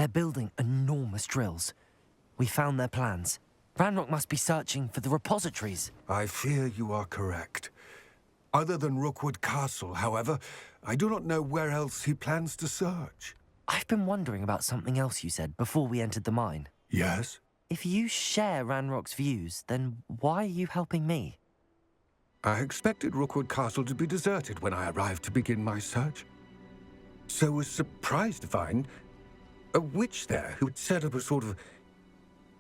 They're building enormous drills. We found their plans. Ranrock must be searching for the repositories. I fear you are correct. Other than Rookwood Castle, however, I do not know where else he plans to search. I've been wondering about something else you said before we entered the mine. Yes? If you share Ranrock's views, then why are you helping me? I expected Rookwood Castle to be deserted when I arrived to begin my search. So was surprised to find a witch there who had set up a sort of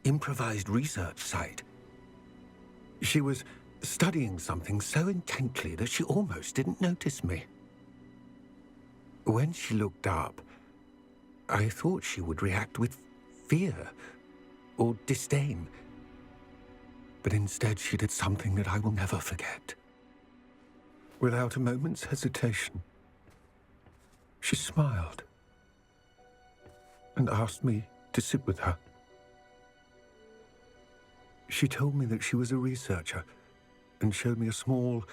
improvised research site. She was studying something so intently that she almost didn't notice me. When she looked up, I thought she would react with fear or disdain. But instead she did something that I will never forget. Without a moment's hesitation, she smiled and asked me to sit with her. She told me that she was a researcher and showed me a small,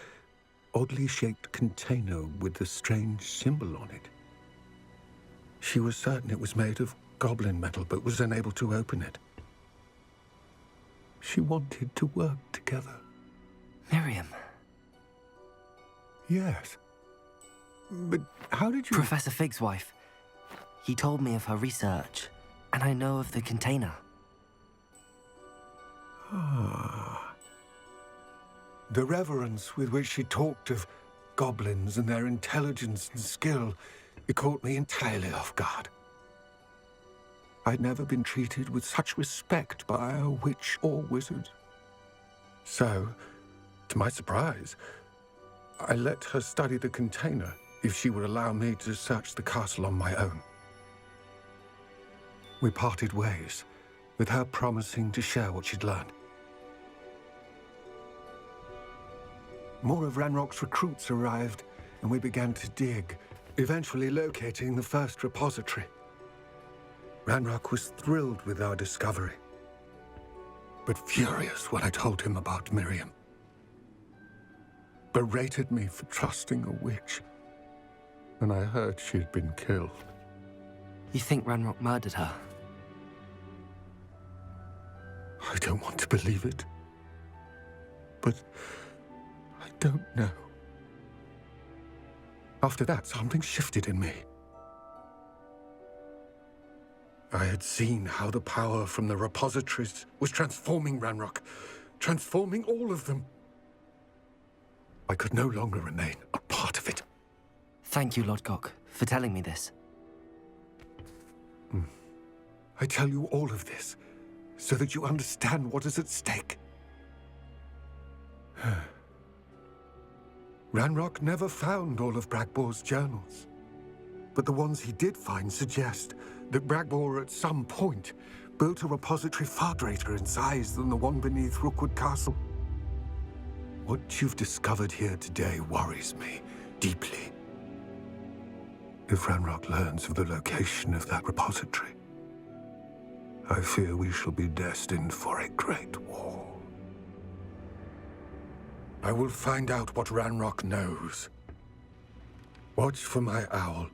oddly shaped container with a strange symbol on it. She was certain it was made of goblin metal, but was unable to open it. She wanted to work together. Miriam. Yes. But how did you... Professor Fig's wife. He told me of her research, and I know of the container. Ah. The reverence with which she talked of goblins and their intelligence and skill, it caught me entirely off guard. I'd never been treated with such respect by a witch or wizard. So, to my surprise, I let her study the container if she would allow me to search the castle on my own. We parted ways, with her promising to share what she'd learned. More of Ranrock's recruits arrived, and we began to dig, eventually locating the first repository. Ranrock was thrilled with our discovery, but furious when I told him about Miriam. Berated me for trusting a witch, and I heard she'd been killed. You think Ranrock murdered her? I don't want to believe it, but I don't know. After that, something shifted in me. I had seen how the power from the repositories was transforming Ranrock, transforming all of them. I could no longer remain a part of it. Thank you, Lodgok, for telling me this. I tell you all of this so that you understand what is at stake. Ranrock never found all of Bragbor's journals, but the ones he did find suggest that Bragbor at some point built a repository far greater in size than the one beneath Rookwood Castle. What you've discovered here today worries me deeply. If Ranrock learns of the location of that repository, I fear we shall be destined for a great war. I will find out what Ranrock knows. Watch for my owl.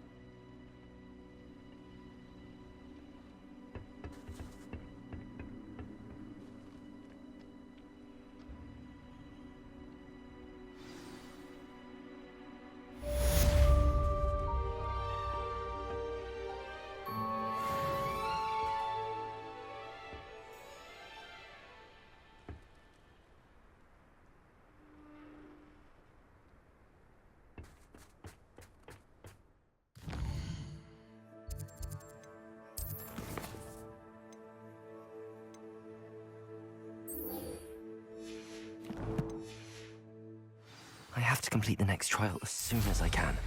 I have to complete the next trial as soon as I can.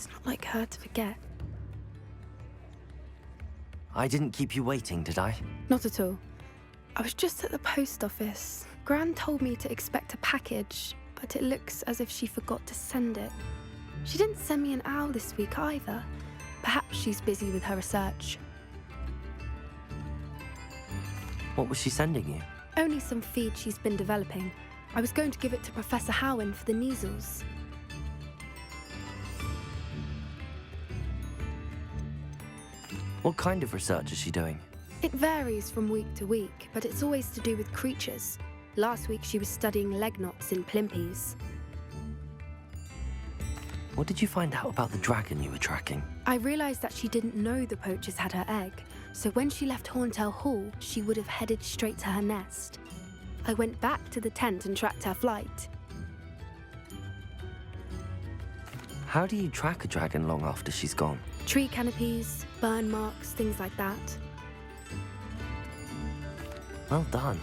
It's not like her to forget. I didn't keep you waiting, did I? Not at all. I was just at the post office. Gran told me to expect a package, but it looks as if she forgot to send it. She didn't send me an owl this week either. Perhaps she's busy with her research. What was she sending you? Only some feed she's been developing. I was going to give it to Professor Howen for the measles. What kind of research is she doing? It varies from week to week, but it's always to do with creatures. Last week she was studying leg knots in plimpies. What did you find out about the dragon you were tracking? I realised that she didn't know the poachers had her egg, so when she left Horntail Hall, she would have headed straight to her nest. I went back to the tent and tracked her flight. How do you track a dragon long after she's gone? Tree canopies, burn marks, things like that. Well done.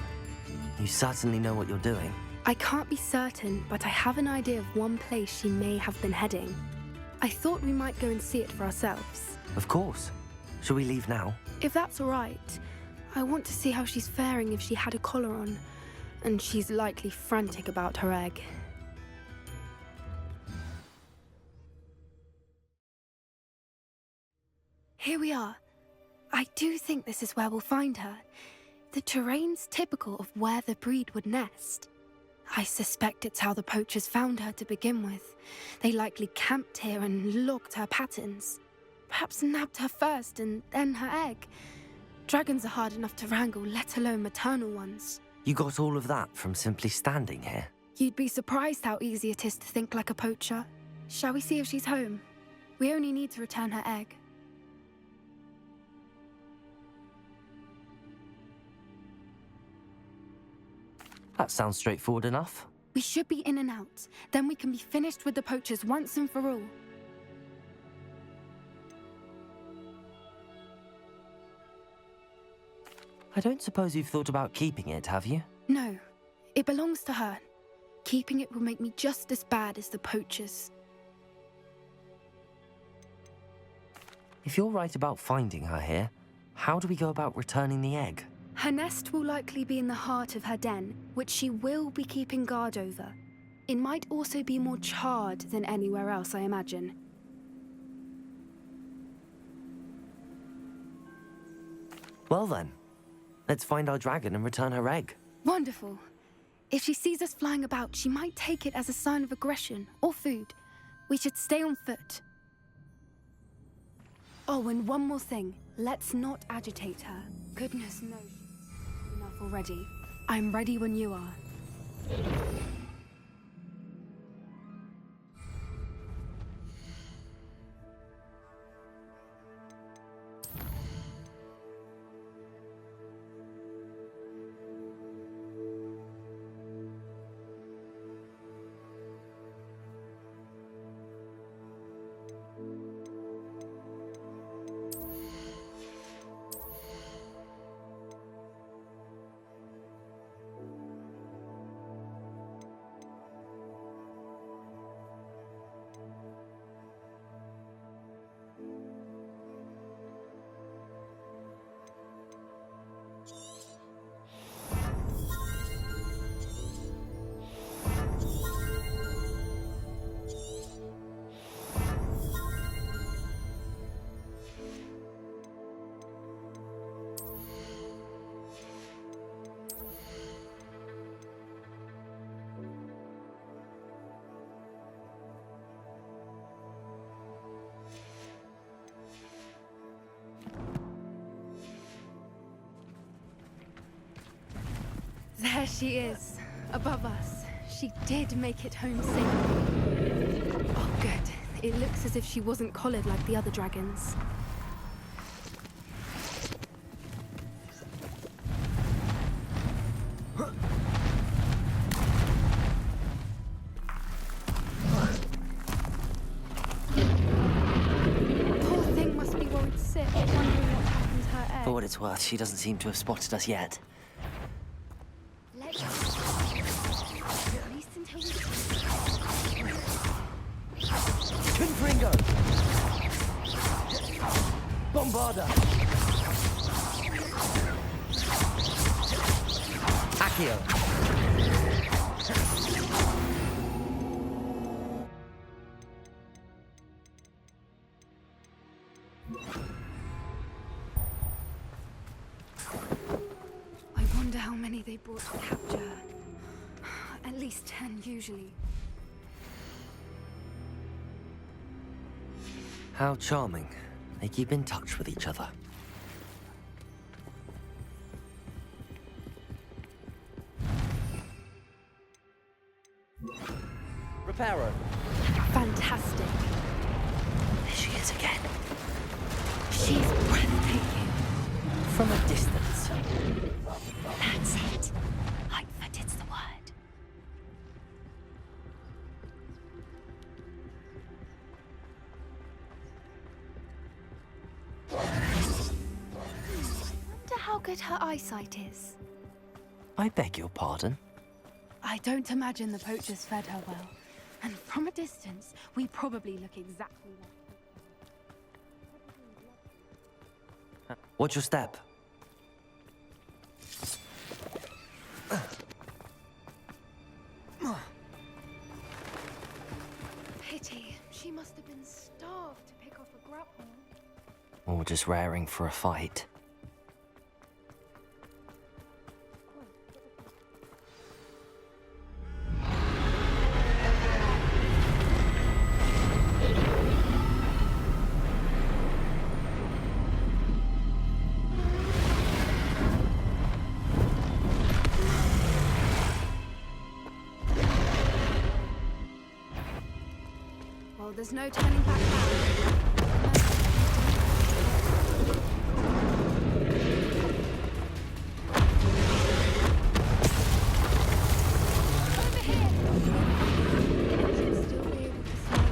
You certainly know what you're doing. I can't be certain, but I have an idea of one place she may have been heading. I thought we might go and see it for ourselves. Of course. Shall we leave now? If that's all right, I want to see how she's faring if she had a collar on, and she's likely frantic about her egg. Here we are. I do think this is where we'll find her. The terrain's typical of where the breed would nest. I suspect it's how the poachers found her to begin with. They likely camped here and logged her patterns. Perhaps nabbed her first and then her egg. Dragons are hard enough to wrangle, let alone maternal ones. You got all of that from simply standing here? You'd be surprised how easy it is to think like a poacher. Shall we see if she's home? We only need to return her egg. That sounds straightforward enough. We should be in and out. Then we can be finished with the poachers once and for all. I don't suppose you've thought about keeping it, have you? No, it belongs to her. Keeping it will make me just as bad as the poachers. If you're right about finding her here, how do we go about returning the egg? Her nest will likely be in the heart of her den, which she will be keeping guard over. It might also be more charred than anywhere else, I imagine. Well then, let's find our dragon and return her egg. Wonderful. If she sees us flying about, she might take it as a sign of aggression or food. We should stay on foot. Oh, and one more thing. Let's not agitate her. Goodness knows. Enough already. I'm ready when you are. There she is, above us. She did make it home safely. Oh, good. It looks as if she wasn't collared like the other dragons. Poor thing must be worried sick, wondering what happened to her egg. For what it's worth, she doesn't seem to have spotted us yet. At least until we... Confringo! Bombarda! Accio! I wonder how many they brought to capture her. At least 10 usually. How charming. They keep in touch with each other. Reparo. Fantastic. There she is again. She's breathtaking. From a distance. That's it. Lightfooted's the word. Wonder how good her eyesight is. I beg your pardon? I don't imagine the poachers fed her well. And from a distance, we probably look exactly like... Watch your step. Pity. She must have been starved to pick off a grapple. Or just raring for a fight. Well, there's no turning back now. Over here! Should still be able to smell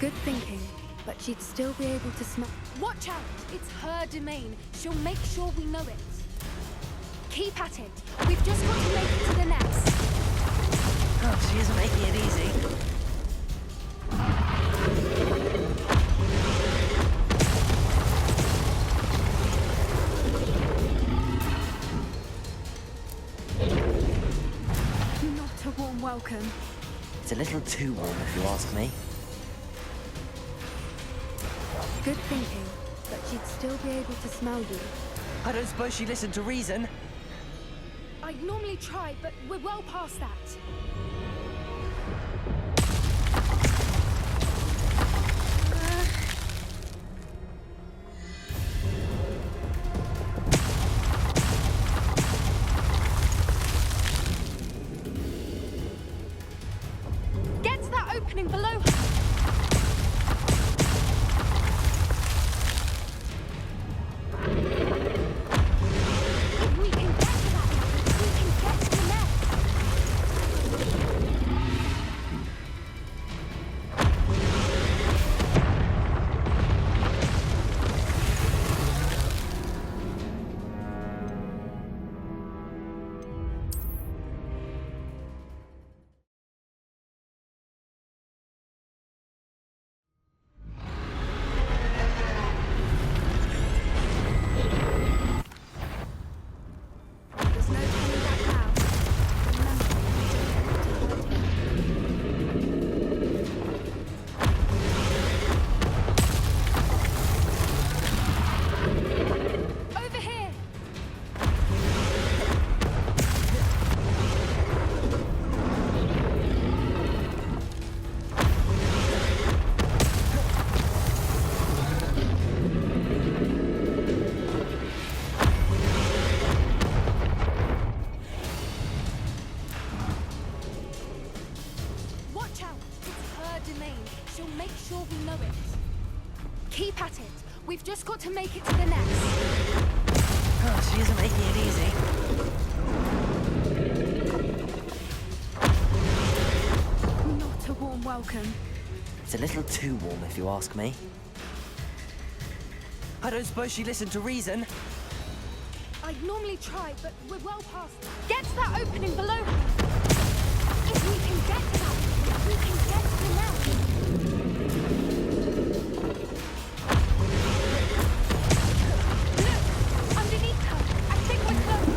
Good thinking, but she'd still be able to smell. Watch out! It's her domain. She'll make sure we know it. Keep at it. We've just got to make it to the nest. Oh, she isn't making it easy. Not a warm welcome. It's a little too warm, if you ask me. Good thinking, but she'd still be able to smell you. I don't suppose she listened to reason. I'd normally try, but we're well past that. Get to that opening below her. keep at it. We've just got to make it to the nest. Oh, she isn't making it easy. Not a warm welcome. It's a little too warm, if you ask me. I don't suppose she listened to reason. I'd normally try, but we're well past. Get to that opening below her. If we can get to that, we can get to the nest. Look! Underneath her! I think we're close.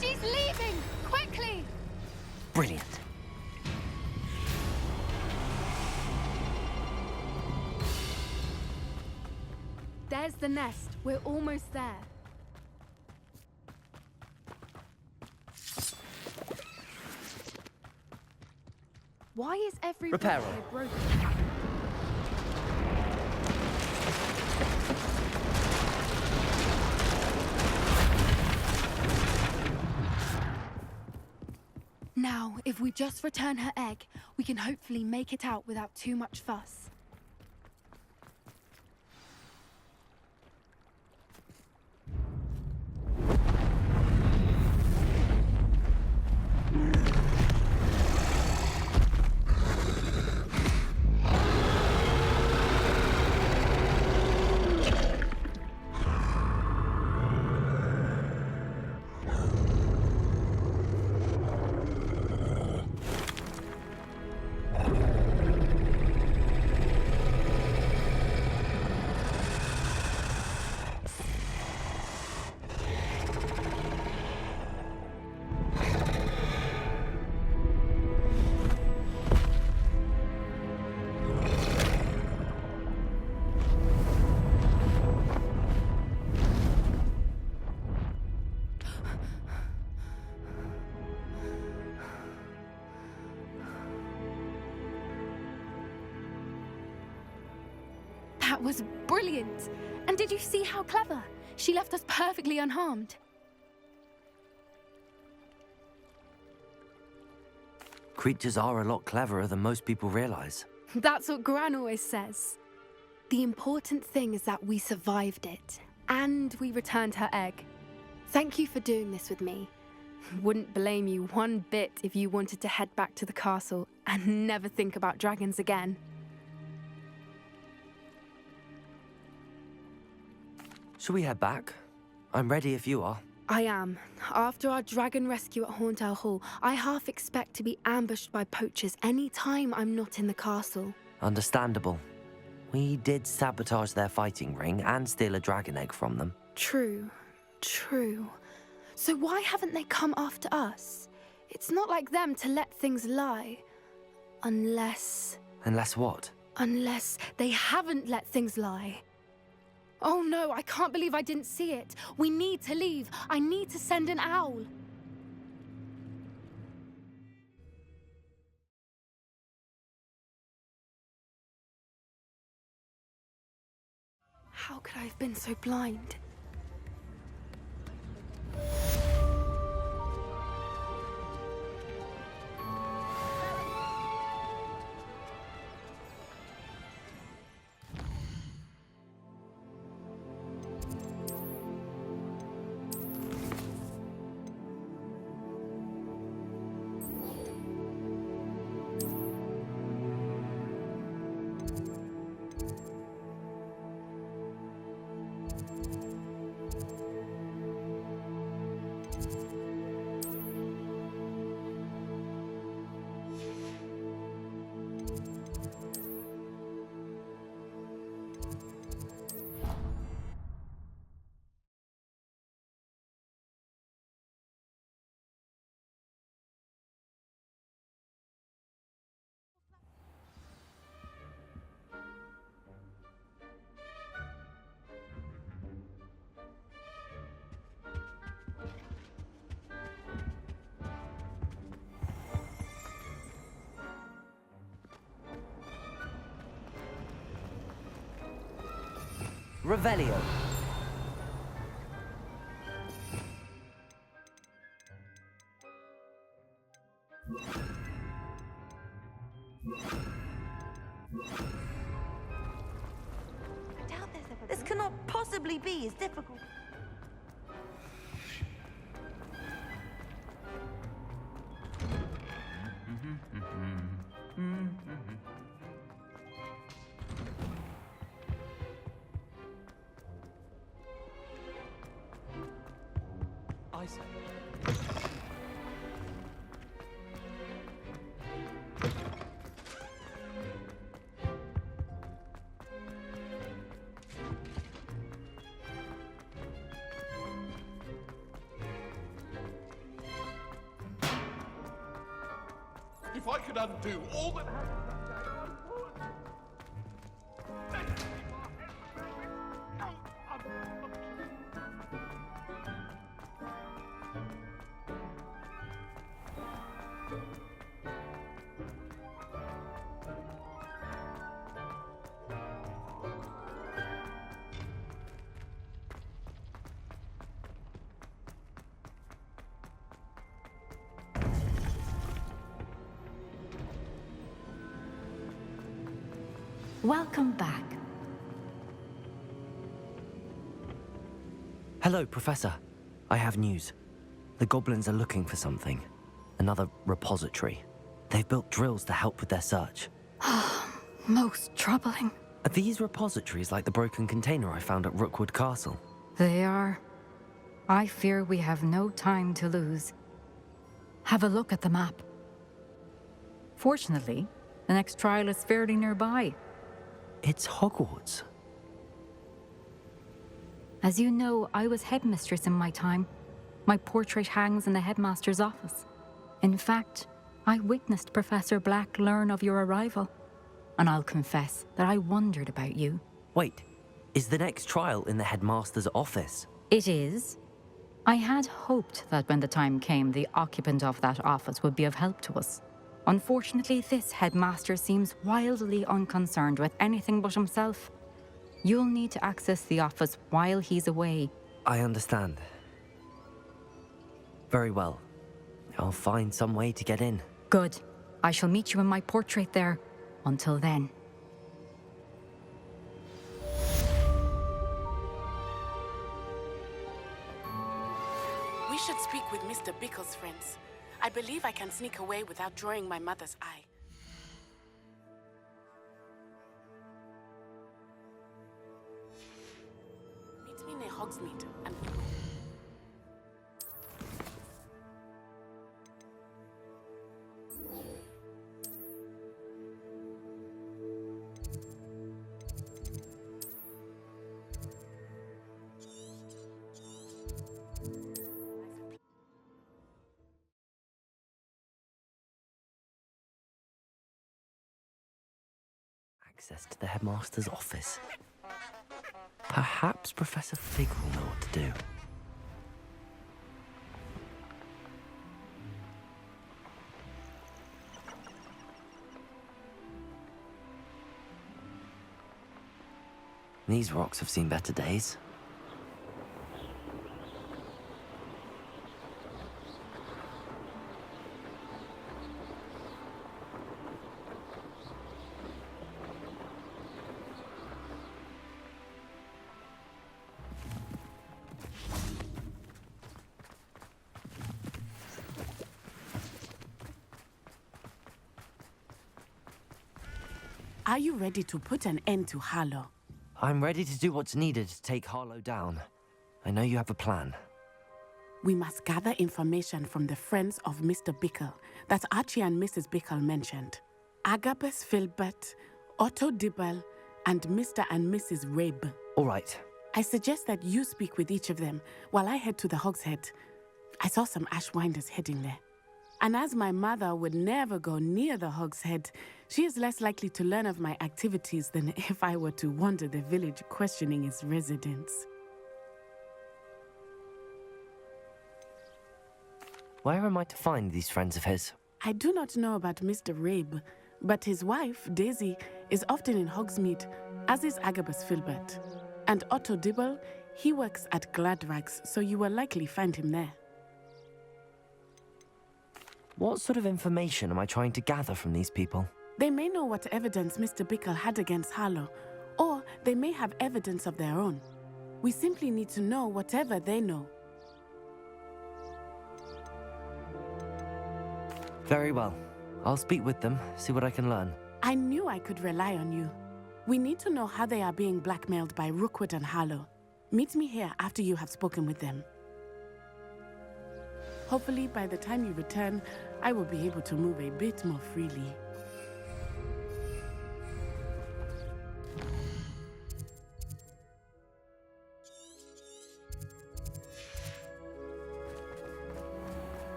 She's leaving! Quickly! Brilliant. There's the nest. We're almost there. Why is every Reparo. window broken? Now, if we just return her egg, we can hopefully make it out without too much fuss. That was brilliant! And did you see how clever? She left us perfectly unharmed. Creatures are a lot cleverer than most people realize. That's what Gran always says. The important thing is that we survived it, and we returned her egg. Thank you for doing this with me. Wouldn't blame you one bit if you wanted to head back to the castle and never think about dragons again. Shall we head back? I'm ready if you are. I am. After our dragon rescue at Hauntel Hall, I half expect to be ambushed by poachers any time I'm not in the castle. Understandable. We did sabotage their fighting ring and steal a dragon egg from them. True. So why haven't they come after us? It's not like them to let things lie. Unless what? Unless they haven't let things lie. Oh no, I can't believe I didn't see it. We need to leave. I need to send an owl. How could I have been so blind? Revelio. This cannot possibly be as difficult. I say. If I could undo all that happened that day, I would. Let's keep our heads Welcome back. Hello, Professor. I have news. The goblins are looking for something. Another repository. They've built drills to help with their search. Most troubling. Are these repositories like the broken container I found at Rookwood Castle? They are. I fear we have no time to lose. Have a look at the map. Fortunately, the next trial is fairly nearby. It's Hogwarts. As you know, I was headmistress in my time. My portrait hangs in the headmaster's office. In fact, I witnessed Professor Black learn of your arrival. And I'll confess that I wondered about you. Wait, is the next trial in the headmaster's office? It is. I had hoped that when the time came, the occupant of that office would be of help to us. Unfortunately, this headmaster seems wildly unconcerned with anything but himself. You'll need to access the office while he's away. I understand. Very well. I'll find some way to get in. Good. I shall meet you in my portrait there. Until then. We should speak with Mr. Bickle's friends. I believe I can sneak away without drawing my mother's eye. Meet me near Hogsmeade and we will. Access to the headmaster's office. Perhaps Professor Fig will know what to do. These rocks have seen better days. Are you ready to put an end to Harlow? I'm ready to do what's needed to take Harlow down. I know you have a plan. We must gather information from the friends of Mr. Bickle that Archie and Mrs. Bickle mentioned. Agabus Filbert, Otto Dibble, and Mr. and Mrs. Rabe. All right. I suggest that you speak with each of them while I head to the Hogshead. I saw some Ashwinders heading there. And as my mother would never go near the Hogshead, she is less likely to learn of my activities than if I were to wander the village questioning its residents. Where am I to find these friends of his? I do not know about Mr. Rabe, but his wife, Daisy, is often in Hogsmeade, as is Agabus Filbert. And Otto Dibble, he works at Gladrags, so you will likely find him there. What sort of information am I trying to gather from these people? They may know what evidence Mr. Bickle had against Harlow, or they may have evidence of their own. We simply need to know whatever they know. Very well. I'll speak with them, see what I can learn. I knew I could rely on you. We need to know how they are being blackmailed by Rookwood and Harlow. Meet me here after you have spoken with them. Hopefully, by the time you return, I will be able to move a bit more freely.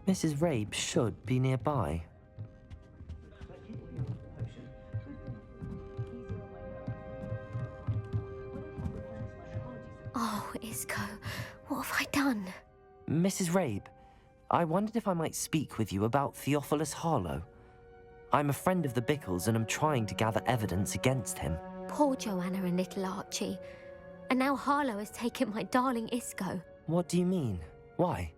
Mrs. Rabe should be nearby. Oh, Isco, what have I done? Mrs. Rabe, I wondered if I might speak with you about Theophilus Harlow. I'm a friend of the Bickles and I'm trying to gather evidence against him. Poor Joanna and little Archie. And now Harlow has taken my darling Isco. What do you mean? Why?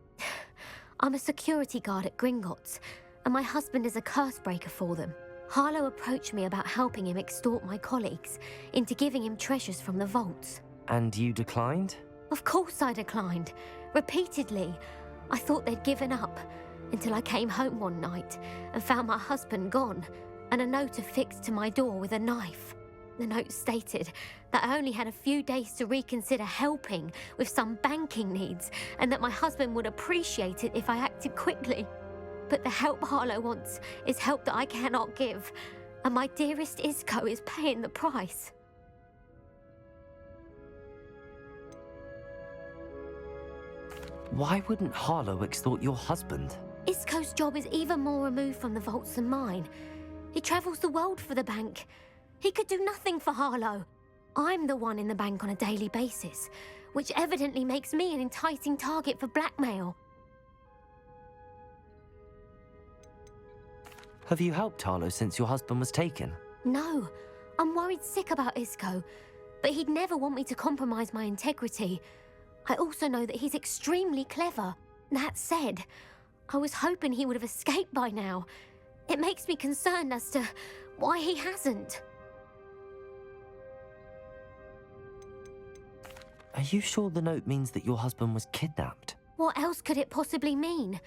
I'm a security guard at Gringotts, and my husband is a curse breaker for them. Harlow approached me about helping him extort my colleagues into giving him treasures from the vaults. And you declined? Of course I declined. Repeatedly. I thought they'd given up, until I came home one night and found my husband gone, and a note affixed to my door with a knife. The note stated that I only had a few days to reconsider helping with some banking needs, and that my husband would appreciate it if I acted quickly. But the help Harlow wants is help that I cannot give, and my dearest Isco is paying the price. Why wouldn't Harlow extort your husband? Isco's job is even more removed from the vaults than mine. He travels the world for the bank. He could do nothing for Harlow. I'm the one in the bank on a daily basis, which evidently makes me an enticing target for blackmail. Have you helped Harlow since your husband was taken? No, I'm worried sick about Isco, but he'd never want me to compromise my integrity. I also know that he's extremely clever. That said, I was hoping he would have escaped by now. It makes me concerned as to why he hasn't. Are you sure the note means that your husband was kidnapped? What else could it possibly mean?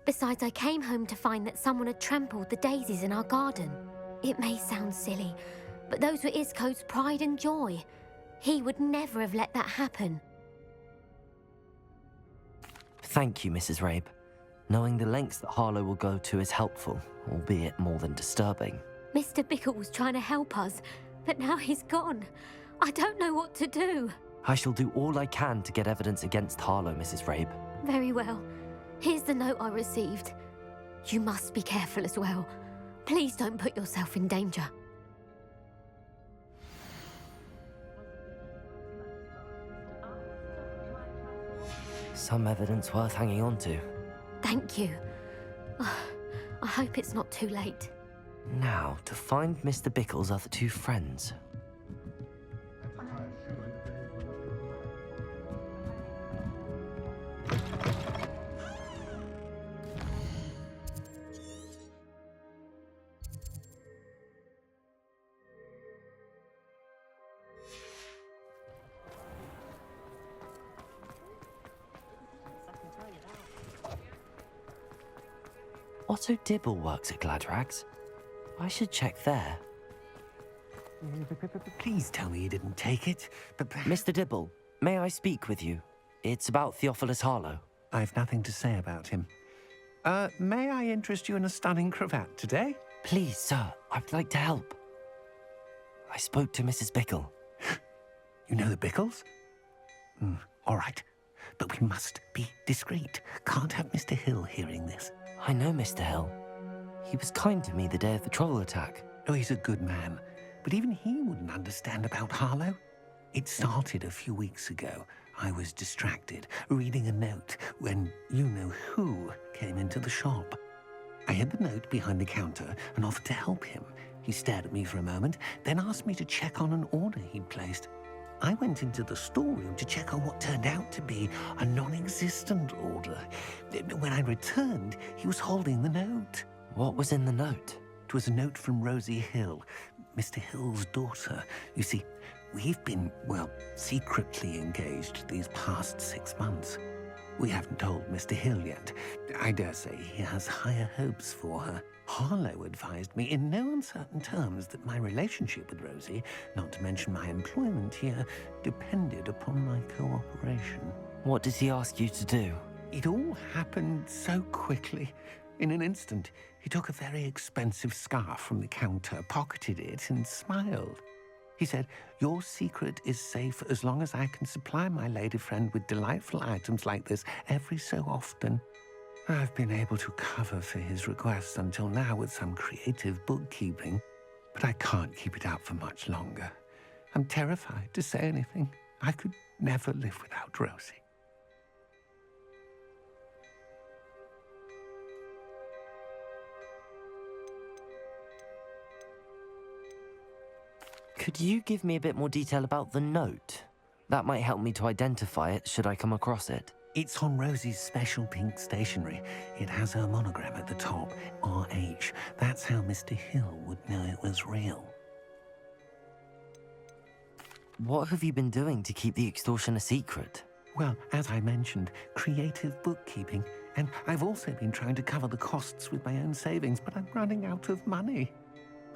Besides, I came home to find that someone had trampled the daisies in our garden. It may sound silly, but those were Isco's pride and joy. He would never have let that happen. Thank you, Mrs. Rabe. Knowing the lengths that Harlow will go to is helpful, albeit more than disturbing. Mr. Bickle was trying to help us, but now he's gone. I don't know what to do. I shall do all I can to get evidence against Harlow, Mrs. Rabe. Very well. Here's the note I received. You must be careful as well. Please don't put yourself in danger. Some evidence worth hanging on to. Thank you. I hope it's not too late. Now, to find Mr. Bickle's other two friends. Otto Dibble works at Gladrags. I should check there. Please tell me you didn't take it. Mr. Dibble, may I speak with you? It's about Theophilus Harlow. I've nothing to say about him. May I interest you in a stunning cravat today? Please, sir, I'd like to help. I spoke to Mrs. Bickle. You know the Bickles? All right, but we must be discreet. Can't have Mr. Hill hearing this. I know Mr. Hill. He was kind to me the day of the troll attack. Oh, he's a good man, but even he wouldn't understand about Harlow. It started a few weeks ago. I was distracted, reading a note, when you-know-who came into the shop. I hid the note behind the counter and offered to help him. He stared at me for a moment, then asked me to check on an order he'd placed. I went into the storeroom to check on what turned out to be a non-existent order. When I returned, he was holding the note. What was in the note? It was a note from Rosie Hill, Mr. Hill's daughter. You see, we've been, well, secretly engaged these past 6 months. We haven't told Mr. Hill yet. I dare say he has higher hopes for her. Harlow advised me in no uncertain terms that my relationship with Rosie, not to mention my employment here, depended upon my cooperation. What did he ask you to do? It all happened so quickly. In an instant, he took a very expensive scarf from the counter, pocketed it, and smiled. He said, "Your secret is safe as long as I can supply my lady friend with delightful items like this every so often." I've been able to cover for his requests until now with some creative bookkeeping, but I can't keep it up for much longer. I'm terrified to say anything. I could never live without Rosie. Could you give me a bit more detail about the note? That might help me to identify it should I come across it. It's on Rosie's special pink stationery. It has her monogram at the top, RH. That's how Mr. Hill would know it was real. What have you been doing to keep the extortion a secret? Well, as I mentioned, creative bookkeeping. And I've also been trying to cover the costs with my own savings, but I'm running out of money.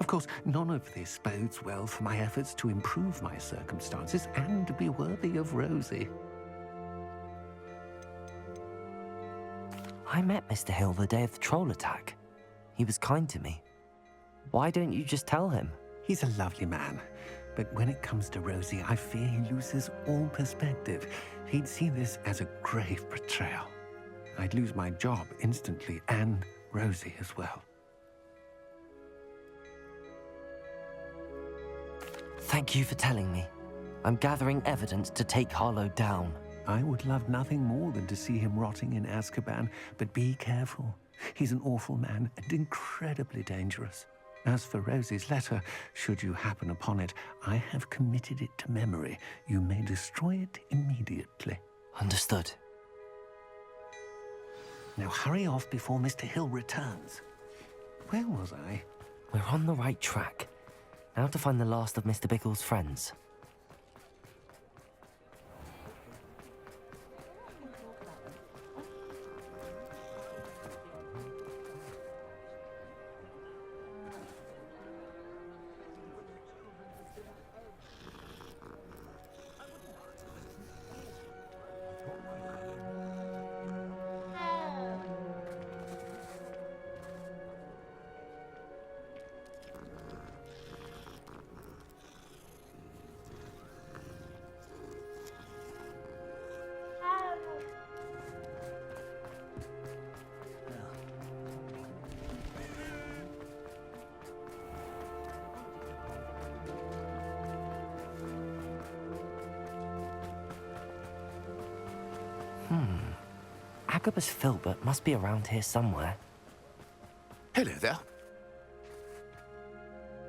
Of course, none of this bodes well for my efforts to improve my circumstances and to be worthy of Rosie. I met Mr. Hill the day of the troll attack. He was kind to me. Why don't you just tell him? He's a lovely man, but when it comes to Rosie, I fear he loses all perspective. He'd see this as a grave betrayal. I'd lose my job instantly, and Rosie as well. Thank you for telling me. I'm gathering evidence to take Harlow down. I would love nothing more than to see him rotting in Azkaban, but be careful. He's an awful man and incredibly dangerous. As for Rosie's letter, should you happen upon it, I have committed it to memory. You may destroy it immediately. Understood. Now hurry off before Mr. Hill returns. Where was I? We're on the right track. Now to find the last of Mr. Bickle's friends. Agabus Filbert must be around here somewhere. Hello there.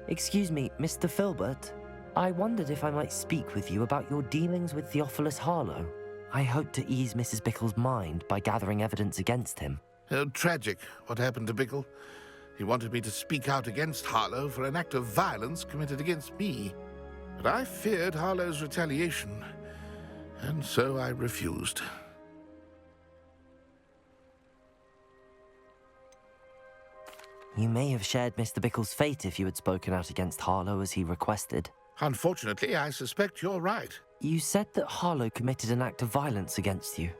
Excuse me, Mr. Filbert. I wondered if I might speak with you about your dealings with Theophilus Harlow. I hope to ease Mrs. Bickle's mind by gathering evidence against him. Tragic, what happened to Bickle. He wanted me to speak out against Harlow for an act of violence committed against me. But I feared Harlow's retaliation, and so I refused. You may have shared Mr. Bickle's fate if you had spoken out against Harlow as he requested. Unfortunately, I suspect you're right. You said that Harlow committed an act of violence against you.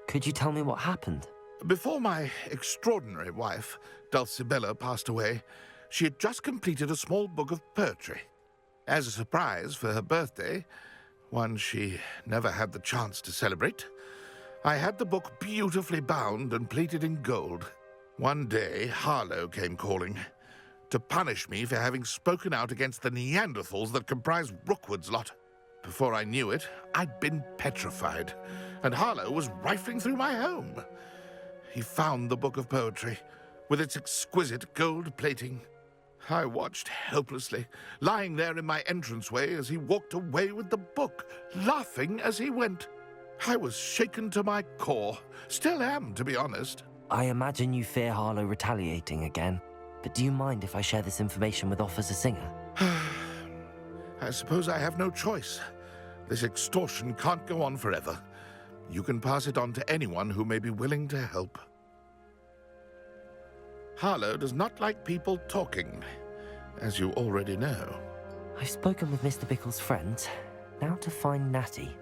Could you tell me what happened? Before my extraordinary wife, Dulcibella, passed away, she had just completed a small book of poetry. As a surprise for her birthday, one she never had the chance to celebrate, I had the book beautifully bound and plated in gold. One day, Harlow came calling. to punish me for having spoken out against the Neanderthals that comprise Rookwood's lot. Before I knew it, I'd been petrified, and Harlow was rifling through my home. He found the book of poetry, with its exquisite gold plating. I watched helplessly, lying there in my entranceway as he walked away with the book, laughing as he went. I was shaken to my core. Still am, to be honest. I imagine you fear Harlow retaliating again, but do you mind if I share this information with Officer Singer? I suppose I have no choice. This extortion can't go on forever. You can pass it on to anyone who may be willing to help. Harlow does not like people talking, as you already know. I've spoken with Mr. Bickle's friends. Now to find Natty.